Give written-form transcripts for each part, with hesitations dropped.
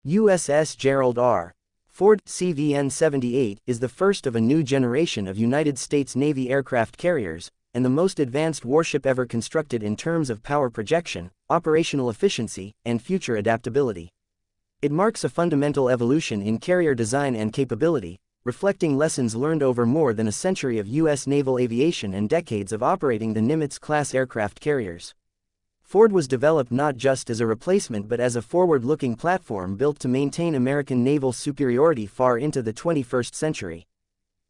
USS Gerald R. Ford CVN-78 is the first of a new generation of United States Navy aircraft carriers, and the most advanced warship ever constructed in terms of power projection, operational efficiency, and future adaptability. It marks a fundamental evolution in carrier design and capability, reflecting lessons learned over more than a century of U.S. naval aviation and decades of operating the Nimitz-class aircraft carriers. Ford was developed not just as a replacement but as a forward-looking platform built to maintain American naval superiority far into the 21st century.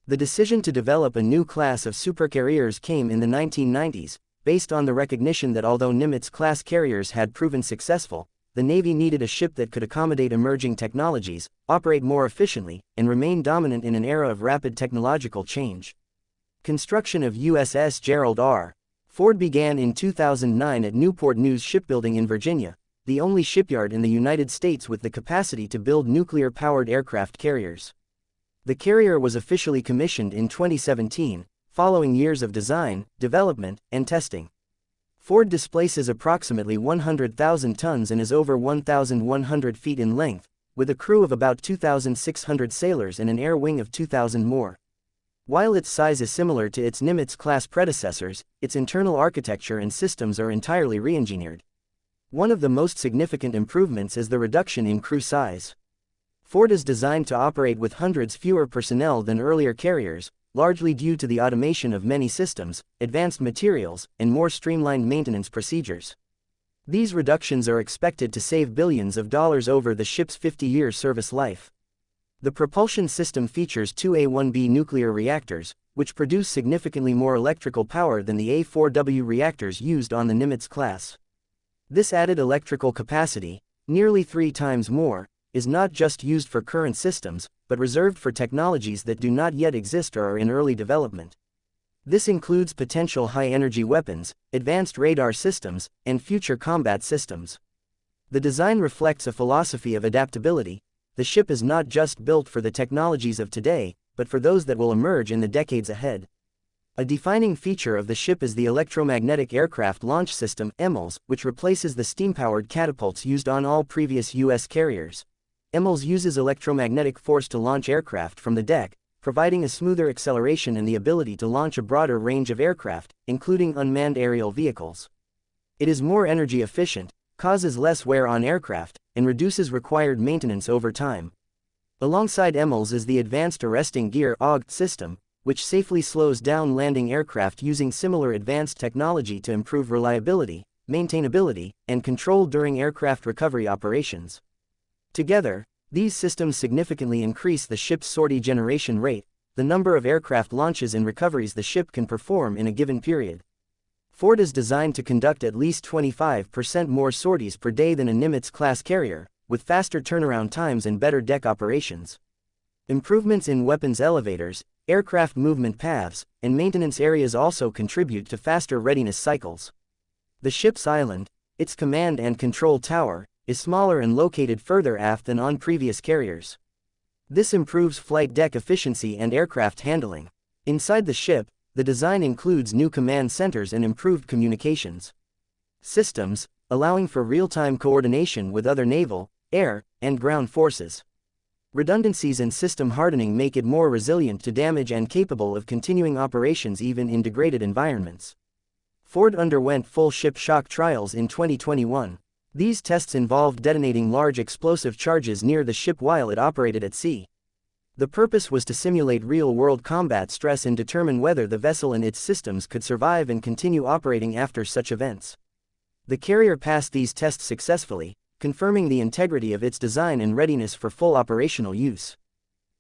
The decision to develop a new class of supercarriers came in the 1990s, based on the recognition that although Nimitz-class carriers had proven successful, the Navy needed a ship that could accommodate emerging technologies, operate more efficiently, and remain dominant in an era of rapid technological change. Construction of USS Gerald R. Ford began in 2009 at Newport News Shipbuilding in Virginia, the only shipyard in the United States with the capacity to build nuclear-powered aircraft carriers. The carrier was officially commissioned in 2017, following years of design, development, and testing. Ford displaces approximately 100,000 tons and is over 1,100 feet in length, with a crew of about 2,600 sailors and an air wing of 2,000 more. While its size is similar to its Nimitz-class predecessors, its internal architecture and systems are entirely re-engineered. One of the most significant improvements is the reduction in crew size. Ford is designed to operate with hundreds fewer personnel than earlier carriers, largely due to the automation of many systems, advanced materials, and more streamlined maintenance procedures. These reductions are expected to save billions of dollars over the ship's 50-year service life. The propulsion system features two A-1B nuclear reactors, which produce significantly more electrical power than the A-4W reactors used on the Nimitz-class. This added electrical capacity, nearly 3 times more, is not just used for current systems, but reserved for technologies that do not yet exist or are in early development. This includes potential high-energy weapons, advanced radar systems, and future combat systems. The design reflects a philosophy of adaptability. The ship is not just built for the technologies of today, but for those that will emerge in the decades ahead. A defining feature of the ship is the Electromagnetic Aircraft Launch System (EMALS), which replaces the steam-powered catapults used on all previous U.S. carriers. EMALS uses electromagnetic force to launch aircraft from the deck, providing a smoother acceleration and the ability to launch a broader range of aircraft, including unmanned aerial vehicles. It is more energy efficient, causes less wear on aircraft, and reduces required maintenance over time. Alongside EMALS is the Advanced Arresting Gear (AGT) system, which safely slows down landing aircraft using similar advanced technology to improve reliability, maintainability, and control during aircraft recovery operations. Together, these systems significantly increase the ship's sortie generation rate, the number of aircraft launches and recoveries the ship can perform in a given period. Ford is designed to conduct at least 25% more sorties per day than a Nimitz-class carrier, with faster turnaround times and better deck operations. Improvements in weapons elevators, aircraft movement paths, and maintenance areas also contribute to faster readiness cycles. The ship's island, its command and control tower, is smaller and located further aft than on previous carriers. This improves flight deck efficiency and aircraft handling. Inside the ship, the design includes new command centers and improved communications systems, allowing for real-time coordination with other naval, air, and ground forces. Redundancies and system hardening make it more resilient to damage and capable of continuing operations even in degraded environments. Ford underwent full ship shock trials in 2021. These tests involved detonating large explosive charges near the ship while it operated at sea. The purpose was to simulate real-world combat stress and determine whether the vessel and its systems could survive and continue operating after such events. The carrier passed these tests successfully, confirming the integrity of its design and readiness for full operational use.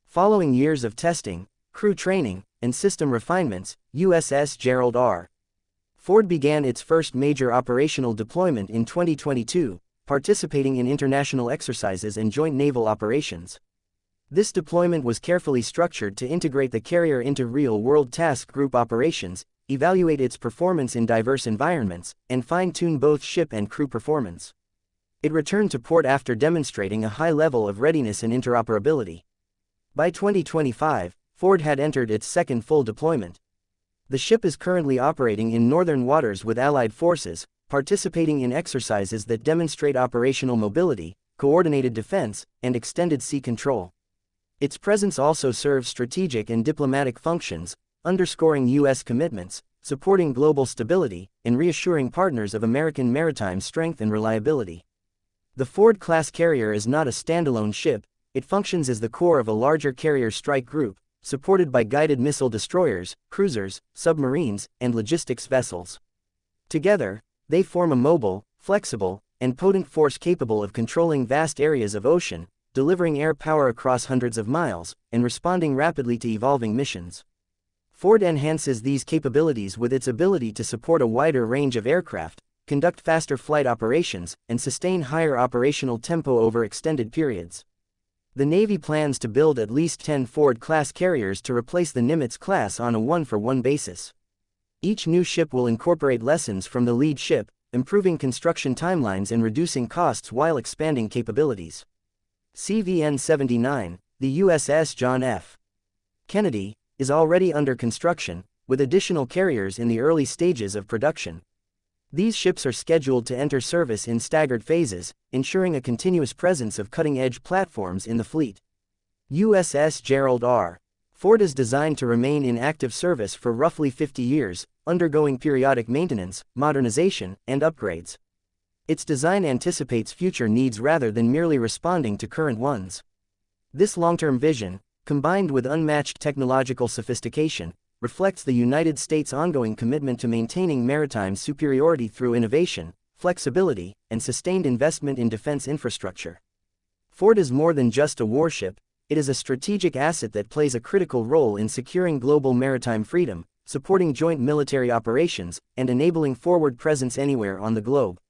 Following years of testing, crew training, and system refinements, USS Gerald R. Ford began its first major operational deployment in 2022, participating in international exercises and joint naval operations. This deployment was carefully structured to integrate the carrier into real-world task group operations, evaluate its performance in diverse environments, and fine-tune both ship and crew performance. It returned to port after demonstrating a high level of readiness and interoperability. By 2025, Ford had entered its second full deployment. The ship is currently operating in northern waters with Allied forces, participating in exercises that demonstrate operational mobility, coordinated defense, and extended sea control. Its presence also serves strategic and diplomatic functions, underscoring U.S. commitments, supporting global stability, and reassuring partners of American maritime strength and reliability. The Ford-class carrier is not a standalone ship, it functions as the core of a larger carrier strike group, supported by guided missile destroyers, cruisers, submarines, and logistics vessels. Together, they form a mobile, flexible, and potent force capable of controlling vast areas of ocean, delivering air power across hundreds of miles, and responding rapidly to evolving missions. Ford enhances these capabilities with its ability to support a wider range of aircraft, conduct faster flight operations, and sustain higher operational tempo over extended periods. The Navy plans to build at least 10 Ford-class carriers to replace the Nimitz-class on a one-for-one basis. Each new ship will incorporate lessons from the lead ship, improving construction timelines and reducing costs while expanding capabilities. CVN-79, the USS John F. Kennedy, is already under construction, with additional carriers in the early stages of production. These ships are scheduled to enter service in staggered phases, ensuring a continuous presence of cutting-edge platforms in the fleet. USS Gerald R. Ford is designed to remain in active service for roughly 50 years, undergoing periodic maintenance, modernization, and upgrades. Its design anticipates future needs rather than merely responding to current ones. This long-term vision, combined with unmatched technological sophistication, reflects the United States' ongoing commitment to maintaining maritime superiority through innovation, flexibility, and sustained investment in defense infrastructure. Ford is more than just a warship, it is a strategic asset that plays a critical role in securing global maritime freedom, supporting joint military operations, and enabling forward presence anywhere on the globe.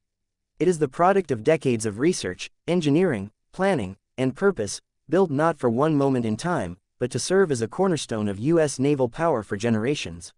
It is the product of decades of research, engineering, planning, and purpose, built not for one moment in time, but to serve as a cornerstone of U.S. naval power for generations.